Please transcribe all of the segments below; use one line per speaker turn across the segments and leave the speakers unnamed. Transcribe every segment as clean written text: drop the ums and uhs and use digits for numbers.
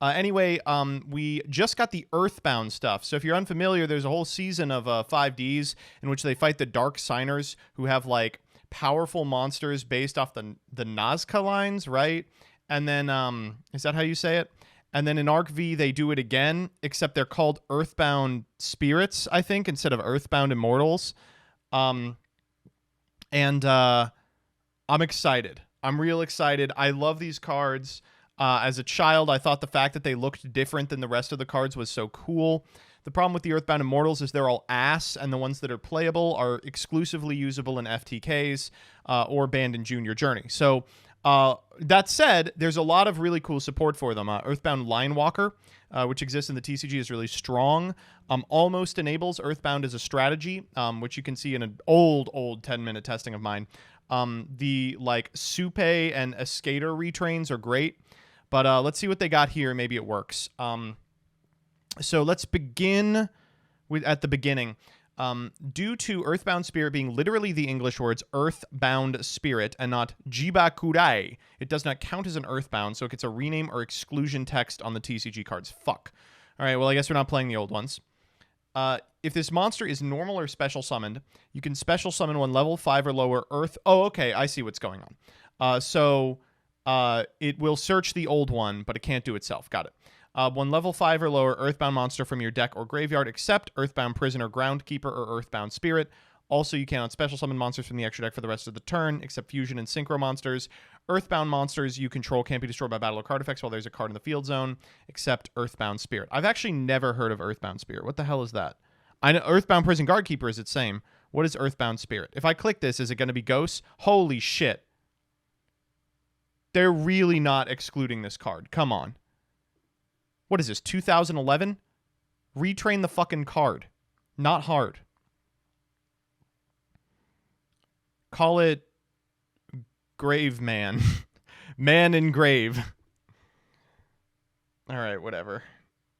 Anyway, we just got the Earthbound stuff. So if you're unfamiliar, there's a whole season of 5Ds in which they fight the Dark Signers, who have like powerful monsters based off the Nazca lines, right? And then, is that how you say it? And then in Arc V, they do it again, except they're called Earthbound Spirits, I think, instead of Earthbound Immortals. I'm excited. I'm real excited. I love these cards. As a child, I thought the fact that they looked different than the rest of the cards was so cool. The problem with the Earthbound Immortals is they're all ass, and the ones that are playable are exclusively usable in FTKs or banned in Junior Journey. So that said, there's a lot of really cool support for them. Earthbound Linewalker, which exists in the TCG, is really strong. Almost enables Earthbound as a strategy, which you can see in an old 10-minute testing of mine. The like Supe and Escator retrains are great, but let's see what they got here. Maybe it works. So let's begin at the beginning. Due to Earthbound Spirit being literally the English words Earthbound Spirit and not Jibakurai, it does not count as an Earthbound, so it gets a rename or exclusion text on the TCG cards. Fuck. All right, well, I guess we're not playing the old ones. If this monster is normal or special summoned, you can special summon one level 5 or lower Earth. Oh, okay, I see what's going on. So it will search the old one, but it can't do itself. Got it. One level 5 or lower Earthbound monster from your deck or graveyard, except Earthbound Prisoner, Groundkeeper, or Earthbound Spirit. Also, you cannot special summon monsters from the extra deck for the rest of the turn, except Fusion and Synchro monsters. Earthbound monsters you control can't be destroyed by battle or card effects while there's a card in the field zone, except Earthbound Spirit. I've actually never heard of Earthbound Spirit. What the hell is that? I know Earthbound Prison Guardkeeper is its same. What is Earthbound Spirit? If I click this, is it going to be Ghosts? Holy shit. They're really not excluding this card. Come on. What is this, 2011? Retrain the fucking card. Not hard. Call it Grave Man. Man in Grave. All right, whatever.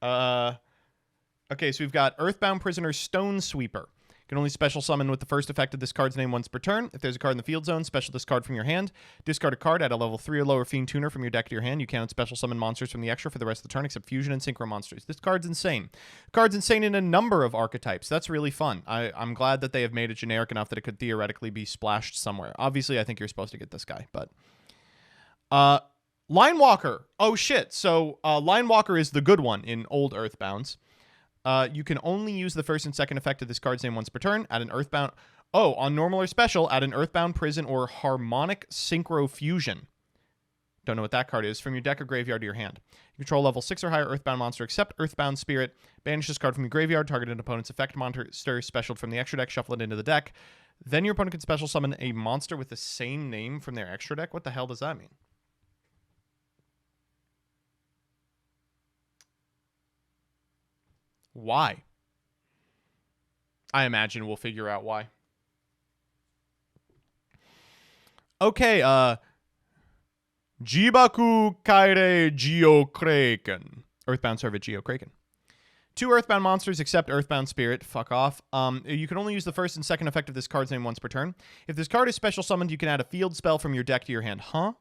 Okay, so we've got Earthbound Prisoner Stone Sweeper. You can only special summon with the first effect of this card's name once per turn. If there's a card in the field zone, special this card from your hand. Discard a card, add a level 3 or lower Fiend Tuner from your deck to your hand. You cannot special summon monsters from the extra for the rest of the turn except Fusion and Synchro monsters. This card's insane. The card's insane in a number of archetypes. That's really fun. I'm glad that they have made it generic enough that it could theoretically be splashed somewhere. Obviously, I think you're supposed to get this guy, but... Linewalker. Oh, shit. So, Linewalker is the good one in old Earthbounds. You can only use the first and second effect of this card's name once per turn. Add an Earthbound... Oh, on normal or special, add an Earthbound Prison or Harmonic Synchro Fusion. Don't know what that card is. From your deck or graveyard to your hand. You control level 6 or higher Earthbound monster, except Earthbound Spirit. Banish this card from your graveyard. Target an opponent's effect monster special from the extra deck. Shuffle it into the deck. Then your opponent can special summon a monster with the same name from their extra deck. What the hell does that mean? Why? I imagine we'll figure out why. Okay, Jibaku Kaire Geokraken. Earthbound Servant Geokraken. 2 Earthbound monsters except Earthbound Spirit. Fuck off. You can only use the first and second effect of this card's name once per turn. If this card is special summoned, you can add a field spell from your deck to your hand. Huh?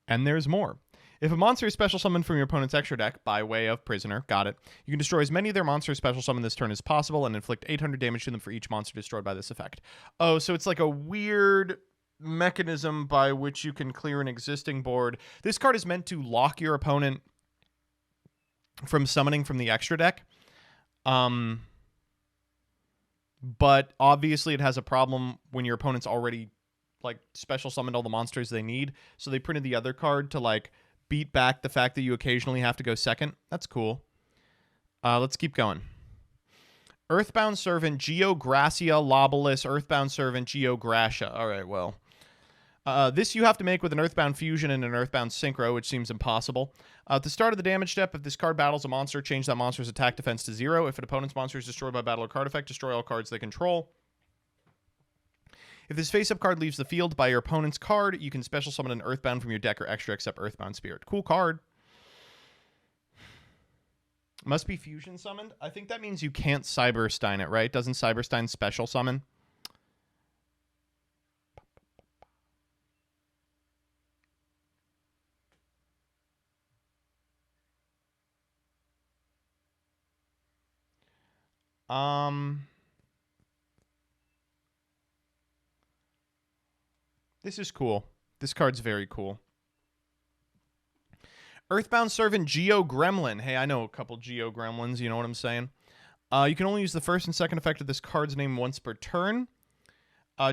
And there's more. If a monster is special summoned from your opponent's extra deck by way of Prisoner, got it, you can destroy as many of their monsters special summoned this turn as possible and inflict 800 damage to them for each monster destroyed by this effect. Oh, so it's like a weird mechanism by which you can clear an existing board. This card is meant to lock your opponent from summoning from the extra deck. But obviously it has a problem when your opponent's already like special summoned all the monsters they need. So they printed the other card to like beat back the fact that you occasionally have to go second. That's cool. Let's keep going. Earthbound Servant Geogracia Lobolus. Earthbound Servant Geogracia. All right, well. This you have to make with an Earthbound Fusion and an Earthbound Synchro, which seems impossible. At the start of the damage step, if this card battles a monster, change that monster's attack defense to 0. If an opponent's monster is destroyed by battle or card effect, destroy all cards they control. If this face-up card leaves the field by your opponent's card, you can special summon an Earthbound from your deck or extra except Earthbound Spirit. Cool card. Must be fusion summoned? I think that means you can't Cyberstein it, right? Doesn't Cyberstein special summon? This is cool. This card's very cool. Earthbound Servant Geo Gremlin. Hey, I know a couple Geo Gremlins, you know what I'm saying? You can only use the first and second effect of this card's name once per turn.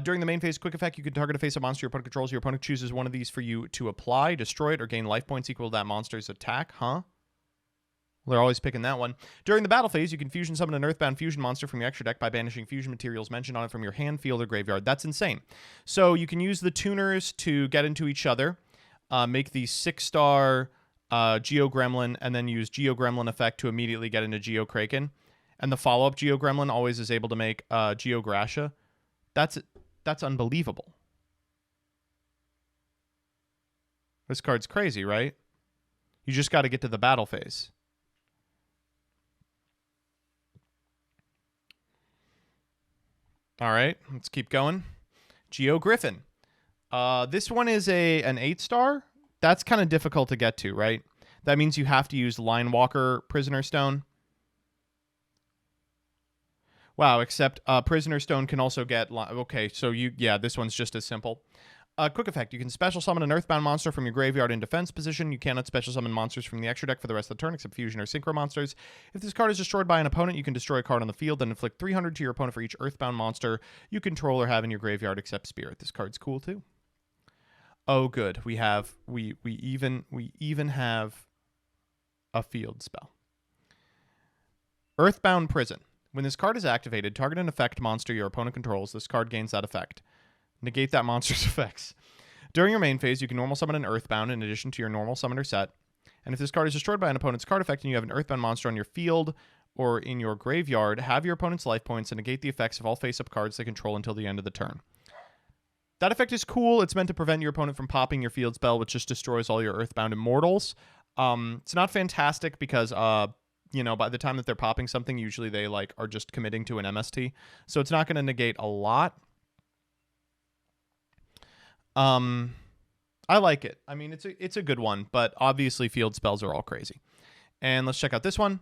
During the main phase quick effect, you can target a face-up monster your opponent controls. Your opponent chooses one of these for you to apply, destroy it, or gain life points equal to that monster's attack. Huh? They're always picking that one. During the battle phase, you can fusion summon an Earthbound fusion monster from your extra deck by banishing fusion materials mentioned on it from your hand, field, or graveyard. That's insane. So you can use the tuners to get into each other, make the 6-star Geo Gremlin, and then use Geo Gremlin effect to immediately get into Geo Kraken. And the follow-up Geo Gremlin always is able to make Geo Gracia. That's unbelievable. This card's crazy, right? You just got to get to the battle phase. All right, let's keep going. Geo Griffin. This one is an 8-star. That's kind of difficult to get to, right? That means you have to use Line Walker Prisoner Stone. Wow, except Prisoner Stone can also get... Okay, so this one's just as simple. Quick effect. You can special summon an Earthbound monster from your graveyard in defense position. You cannot special summon monsters from the extra deck for the rest of the turn except fusion or synchro monsters. If this card is destroyed by an opponent, you can destroy a card on the field and inflict 300 to your opponent for each Earthbound monster you control or have in your graveyard except Spirit. This card's cool too. Oh, good. We even have a field spell. Earthbound Prison. When this card is activated, target an effect monster your opponent controls. This card gains that effect. Negate that monster's effects. During your main phase, you can normal summon an Earthbound in addition to your normal summoner set. And if this card is destroyed by an opponent's card effect and you have an Earthbound monster on your field or in your graveyard, have your opponent's life points and negate the effects of all face-up cards they control until the end of the turn. That effect is cool. It's meant to prevent your opponent from popping your field spell, which just destroys all your Earthbound Immortals. It's not fantastic because, by the time that they're popping something, usually they are just committing to an MST. So it's not going to negate a lot. I like it. I mean, it's a good one, but obviously field spells are all crazy. And let's check out this one.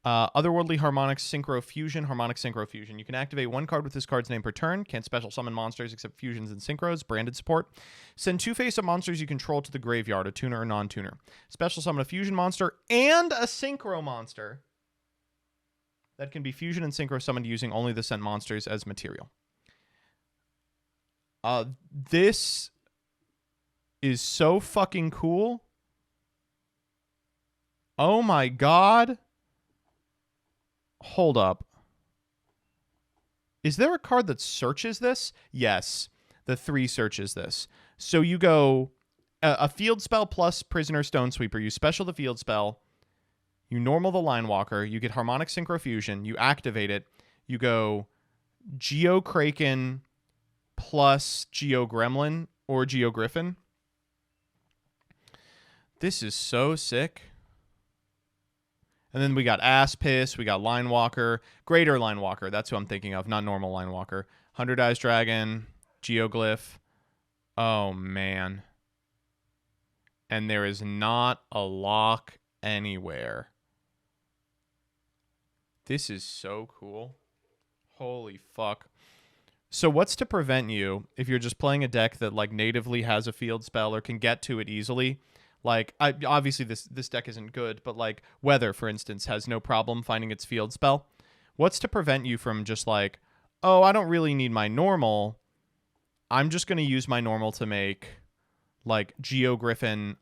Otherworldly Harmonic Synchro Fusion. Harmonic Synchro Fusion. You can activate one card with this card's name per turn. Can't special summon monsters except fusions and synchros. Branded support. Send 2 face-up monsters you control to the graveyard, a tuner or non-tuner. Special summon a fusion monster and a synchro monster that can be fusion and synchro summoned using only the sent monsters as material. This is so fucking cool. Oh my god. Hold up. Is there a card that searches this? Yes. The 3 searches this. So you go a field spell plus Prisoner Stone Sweeper. You special the field spell. You normal the Line Walker. You get Harmonic Synchro Fusion. You activate it. You go Geo Kraken plus Geo Gremlin or Geo Griffin. This is so sick. And then we got Ass Piss, we got Line Walker, Greater Line Walker, that's who I'm thinking of, not normal Line Walker. 100 Eyes Dragon, Geoglyph. Oh, man. And there is not a lock anywhere. This is so cool. Holy fuck. So what's to prevent you, if you're just playing a deck that natively has a field spell or can get to it easily? Obviously this deck isn't good, but Weather, for instance, has no problem finding its field spell. What's to prevent you from just oh, I don't really need my normal. I'm just going to use my normal to make Geo Griffin,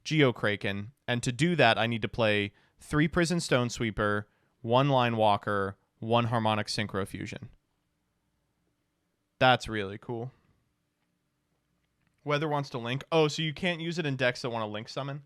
Geo Kraken. And to do that, I need to play 3 Prison Stone Sweeper, 1 Line Walker, 1 Harmonic Synchro Fusion. That's really cool. Weather wants to link. Oh, so you can't use it in decks that want to link summon?